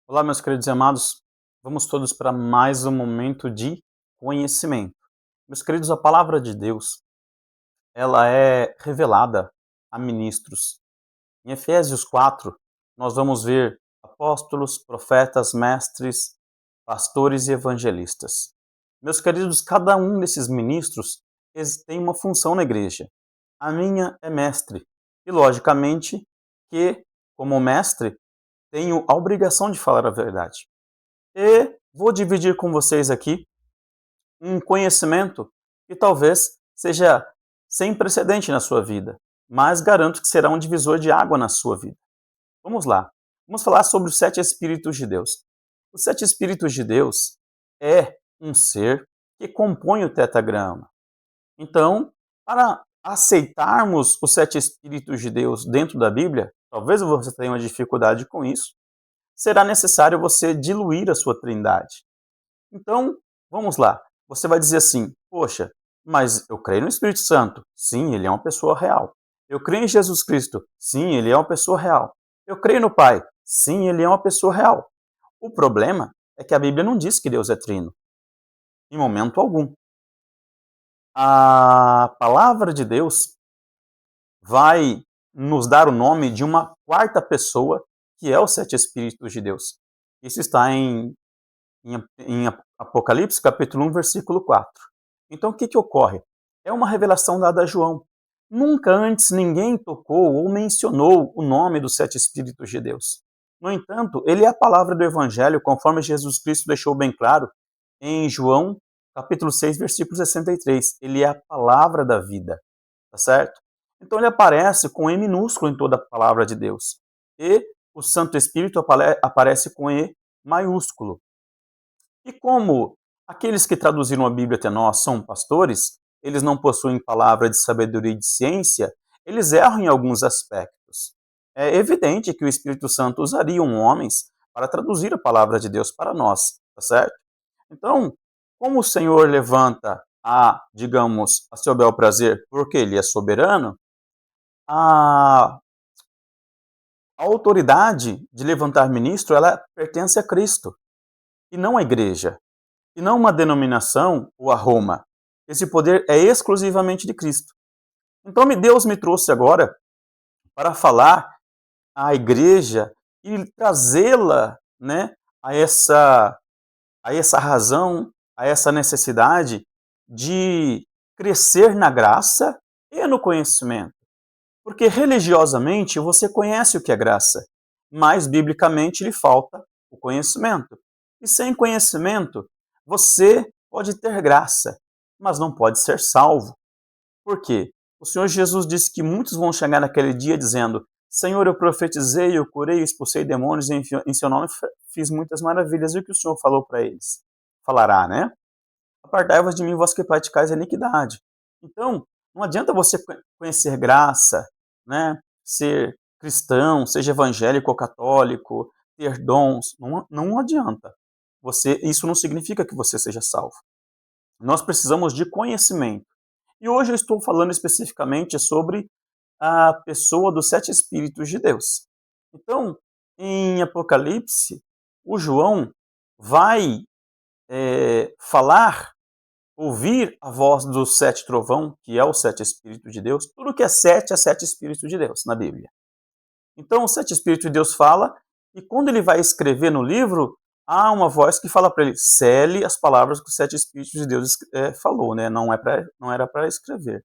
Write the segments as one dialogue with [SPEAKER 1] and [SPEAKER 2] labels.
[SPEAKER 1] Olá, meus queridos e amados, vamos todos para mais um momento de conhecimento. Meus queridos, a palavra de Deus, ela é revelada a ministros. Em Efésios 4, nós vamos ver apóstolos, profetas, mestres, pastores e evangelistas. Meus queridos, cada um desses ministros tem uma função na igreja. A minha é mestre. E, logicamente, que, como mestre, tenho a obrigação de falar a verdade. E vou dividir com vocês aqui um conhecimento que talvez seja sem precedente na sua vida, mas garanto que será um divisor de água na sua vida. Vamos lá. Vamos falar sobre os 7 Espíritos de Deus. Os 7 Espíritos de Deus é um ser que compõe o tetagrama. Então, para aceitarmos os 7 Espíritos de Deus dentro da Bíblia, talvez você tenha uma dificuldade com isso, será necessário você diluir a sua trindade. Então, vamos lá. Você vai dizer assim: poxa, mas eu creio no Espírito Santo. Sim, ele é uma pessoa real. Eu creio em Jesus Cristo. Sim, ele é uma pessoa real. Eu creio no Pai. Sim, ele é uma pessoa real. O problema é que a Bíblia não diz que Deus é trino, em momento algum. A palavra de Deus vai nos dar o nome de uma quarta pessoa, que é os 7 Espíritos de Deus. Isso está em Apocalipse, capítulo 1, versículo 4. Então, o que ocorre? É uma revelação dada a João. Nunca antes ninguém tocou ou mencionou o nome dos 7 Espíritos de Deus. No entanto, ele é a palavra do Evangelho, conforme Jesus Cristo deixou bem claro em João, capítulo 6, versículo 63. Ele é a palavra da vida, tá certo? Então ele aparece com E minúsculo em toda a palavra de Deus. E o Santo Espírito aparece com E maiúsculo. E como aqueles que traduziram a Bíblia até nós são pastores, eles não possuem palavra de sabedoria e de ciência, eles erram em alguns aspectos. É evidente que o Espírito Santo usaria homens para traduzir a palavra de Deus para nós, tá certo? Então, como o Senhor levanta digamos, a seu bel prazer, porque ele é soberano, a, a autoridade de levantar ministro, ela pertence a Cristo e não à igreja, e não uma denominação ou a Roma. Esse poder é exclusivamente de Cristo. Então Deus me trouxe agora para falar à igreja e trazê-la, né, a essa razão, a essa necessidade de crescer na graça e no conhecimento. Porque religiosamente você conhece o que é graça, mas biblicamente lhe falta o conhecimento. E sem conhecimento, você pode ter graça, mas não pode ser salvo. Por quê? O Senhor Jesus disse que muitos vão chegar naquele dia dizendo: Senhor, eu profetizei, eu curei, eu expulsei demônios, em seu nome fiz muitas maravilhas. E o que o Senhor falou para eles? Falará, né? Apartai-vos de mim, vós que praticais a iniquidade. Então, não adianta você conhecer graça, né? Ser cristão, seja evangélico ou católico, ter dons, não adianta. Isso não significa que você seja salvo. Nós precisamos de conhecimento. E hoje eu estou falando especificamente sobre a pessoa dos 7 Espíritos de Deus. Então, em Apocalipse, o João vai falar, ouvir a voz dos 7 trovão, que é os 7 Espíritos de Deus. Tudo que é 7 é 7 Espíritos de Deus na Bíblia. Então, os 7 Espíritos de Deus fala, e quando ele vai escrever no livro, há uma voz que fala para ele: cele as palavras que os 7 Espíritos de Deus falou, né? Não era para escrever.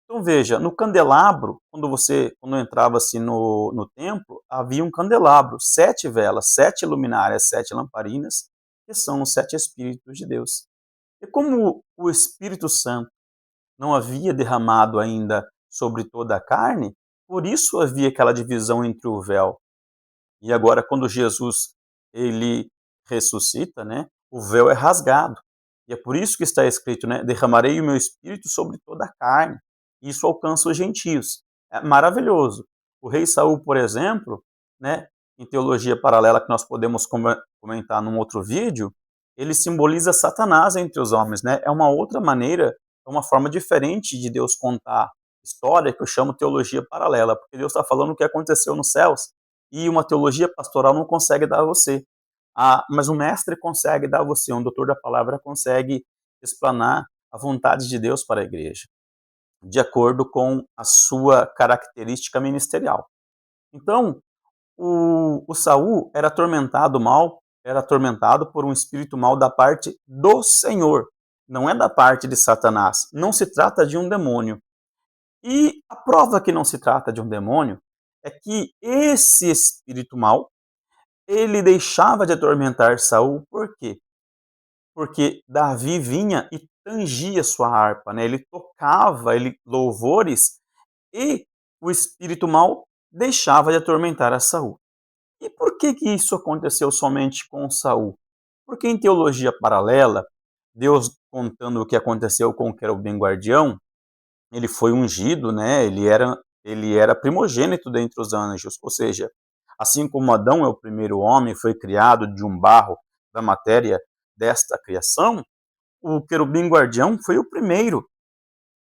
[SPEAKER 1] Então veja, no candelabro, quando entrava assim no templo, havia um candelabro, 7 velas, 7 luminárias, 7 lamparinas, que são os 7 Espíritos de Deus. E como o Espírito Santo não havia derramado ainda sobre toda a carne, por isso havia aquela divisão entre o véu. E agora, quando Jesus ele ressuscita, né, o véu é rasgado. E é por isso que está escrito, né, derramarei o meu Espírito sobre toda a carne. Isso alcança os gentios. É maravilhoso. O rei Saul, por exemplo, né, em teologia paralela que nós podemos comentar num outro vídeo, ele simboliza Satanás entre os homens, né? É uma outra maneira, é uma forma diferente de Deus contar história que eu chamo teologia paralela, porque Deus está falando o que aconteceu nos céus e uma teologia pastoral não consegue dar a você. Mas um mestre consegue dar a você, um doutor da palavra consegue explanar a vontade de Deus para a igreja, de acordo com a sua característica ministerial. Então, o Saul era atormentado por um espírito mal da parte do Senhor, não é da parte de Satanás. Não se trata de um demônio. E a prova que não se trata de um demônio é que esse espírito mal, ele deixava de atormentar Saul, por quê? Porque Davi vinha e tangia sua harpa, né? Ele tocava louvores e o espírito mal deixava de atormentar a Saul. E por que que isso aconteceu somente com Saul? Porque em teologia paralela, Deus contando o que aconteceu com o querubim guardião, ele foi ungido, né? Ele era primogênito dentre os anjos, ou seja, assim como Adão é o primeiro homem, foi criado de um barro da matéria desta criação, o querubim guardião foi o primeiro,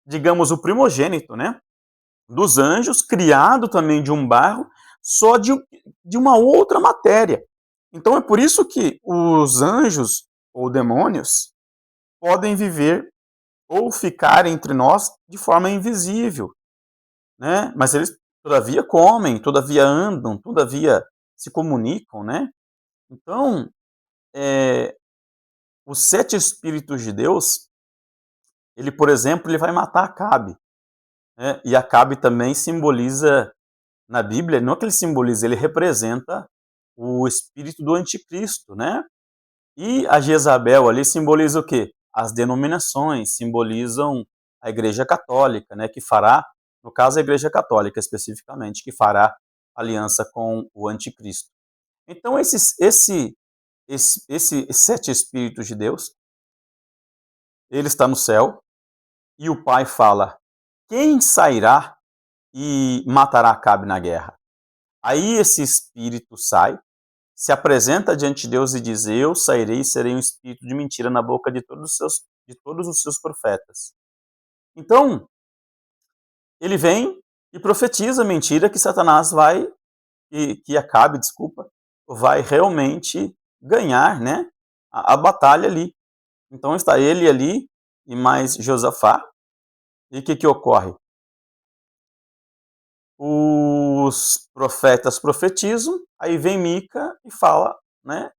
[SPEAKER 1] digamos, o primogênito, né? Dos anjos, criado também de um barro, só de uma outra matéria. Então é por isso que os anjos ou demônios podem viver ou ficar entre nós de forma invisível, né? Mas eles todavia comem, todavia andam, todavia se comunicam, né? Então, os 7 espíritos de Deus, ele, por exemplo, ele vai matar Acabe, né? E Acabe também simboliza na Bíblia, não é que ele simboliza, ele representa o espírito do anticristo, né? E a Jezabel ali simboliza o quê? As denominações, simbolizam a Igreja Católica, né? Que fará, no caso a Igreja Católica especificamente, que fará aliança com o anticristo. Então esses 7 espíritos de Deus, ele está no céu e o Pai fala: quem sairá e matará Acabe na guerra? Aí esse espírito sai, se apresenta diante de Deus e diz: eu sairei e serei um espírito de mentira na boca de todos os seus profetas. Então, ele vem e profetiza a mentira que Satanás que Acabe, desculpa, vai realmente ganhar, né, a batalha ali. Então está ele ali e mais Josafá. E o que que ocorre? Os profetas profetizam, aí vem Mica e fala, né?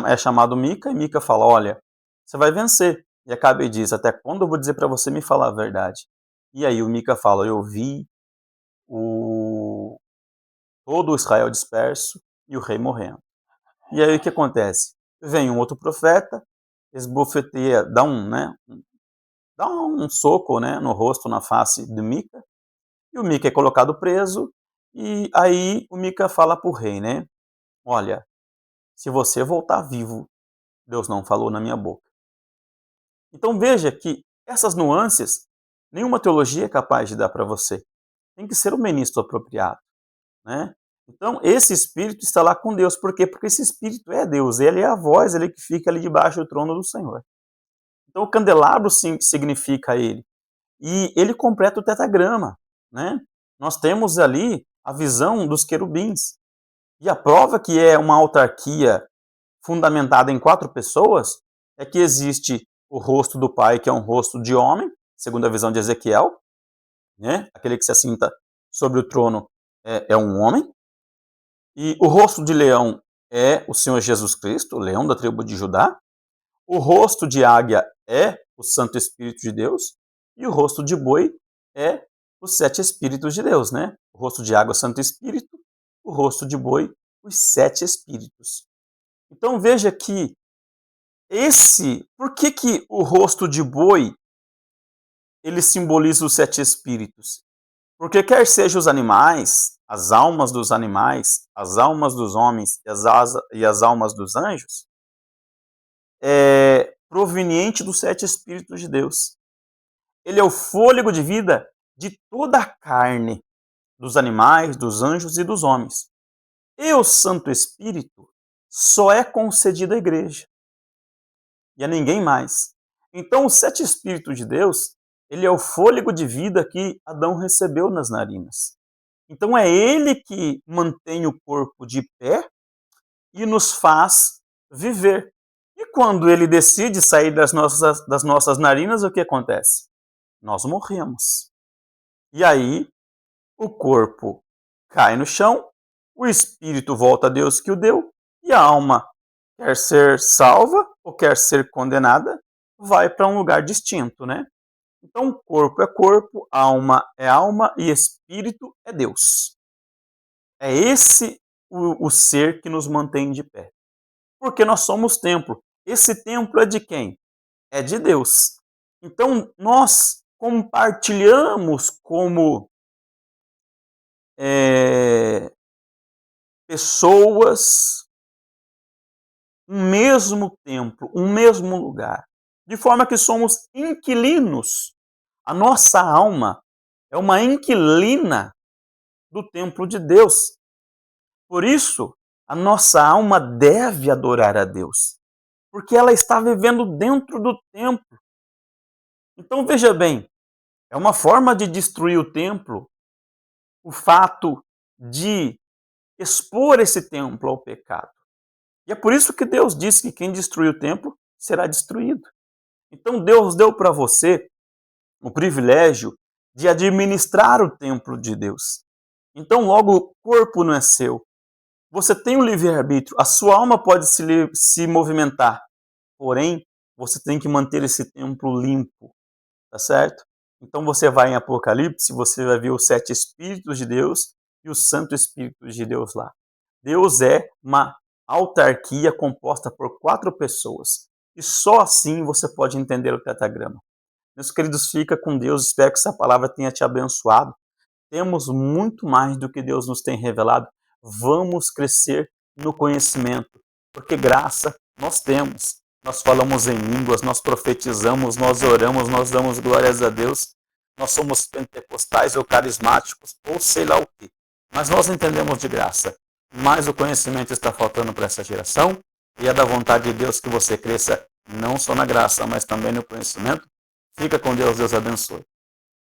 [SPEAKER 1] É chamado Mica, e Mica fala: olha, você vai vencer. E Acabe diz: até quando eu vou dizer para você me falar a verdade? E aí o Mica fala: eu vi o... todo o Israel disperso e o rei morrendo. E aí o que acontece? Vem um outro profeta, esbofeteia, dá um soco, né, no rosto, na face de Mica, e o Mica é colocado preso, e aí o Mica fala para o rei, né? Olha, se você voltar vivo, Deus não falou na minha boca. Então veja que essas nuances, nenhuma teologia é capaz de dar para você. Tem que ser o ministro apropriado, né? Então esse espírito está lá com Deus. Por quê? Porque esse espírito é Deus. Ele é a voz, ele que fica ali debaixo do trono do Senhor. Então o candelabro significa ele. E ele completa o tetragrama, né? Nós temos ali a visão dos querubins. E a prova que é uma autarquia fundamentada em 4 pessoas é que existe o rosto do Pai, que é um rosto de homem, segundo a visão de Ezequiel, né? Aquele que se assenta sobre o trono é um homem. E o rosto de leão é o Senhor Jesus Cristo, o leão da tribo de Judá. O rosto de águia é o Santo Espírito de Deus. E o rosto de boi é os 7 Espíritos de Deus, né? O rosto de água, o Santo Espírito. O rosto de boi, os 7 Espíritos. Então veja que por que o rosto de boi ele simboliza os 7 Espíritos? Porque quer sejam os animais, as almas dos animais, as almas dos homens e as almas dos anjos, é proveniente dos 7 Espíritos de Deus. Ele é o fôlego de vida de toda a carne, dos animais, dos anjos e dos homens. E o Santo Espírito só é concedido à igreja e a ninguém mais. Então, os 7 Espíritos de Deus, ele é o fôlego de vida que Adão recebeu nas narinas. Então é Ele que mantém o corpo de pé e nos faz viver. E quando Ele decide sair das nossas narinas, o que acontece? Nós morremos. E aí, o corpo cai no chão, o espírito volta a Deus que o deu, e a alma, quer ser salva ou quer ser condenada, vai para um lugar distinto, né? Então, corpo, alma é alma e espírito é Deus. É esse o ser que nos mantém de pé. Porque nós somos templo. Esse templo é de quem? É de Deus. Então, nós compartilhamos como pessoas um mesmo templo, um mesmo lugar. De forma que somos inquilinos. A nossa alma é uma inquilina do templo de Deus. Por isso, a nossa alma deve adorar a Deus, porque ela está vivendo dentro do templo. Então veja bem, é uma forma de destruir o templo o fato de expor esse templo ao pecado. E é por isso que Deus disse que quem destruir o templo será destruído. Então Deus deu para você o privilégio de administrar o templo de Deus. Então logo o corpo não é seu. Você tem o livre-arbítrio, a sua alma pode se movimentar, porém você tem que manter esse templo limpo, tá certo? Então você vai em Apocalipse, você vai ver os 7 Espíritos de Deus e os Santo Espírito de Deus lá. Deus é uma autarquia composta por 4 pessoas. E só assim você pode entender o tetragrama. Meus queridos, fica com Deus. Espero que essa palavra tenha te abençoado. Temos muito mais do que Deus nos tem revelado. Vamos crescer no conhecimento, porque graça nós temos. Nós falamos em línguas, nós profetizamos, nós oramos, nós damos glórias a Deus. Nós somos pentecostais ou carismáticos, ou sei lá o que. Mas nós entendemos de graça. Mas o conhecimento está faltando para essa geração, e é da vontade de Deus que você cresça não só na graça, mas também no conhecimento. Fica com Deus, Deus abençoe.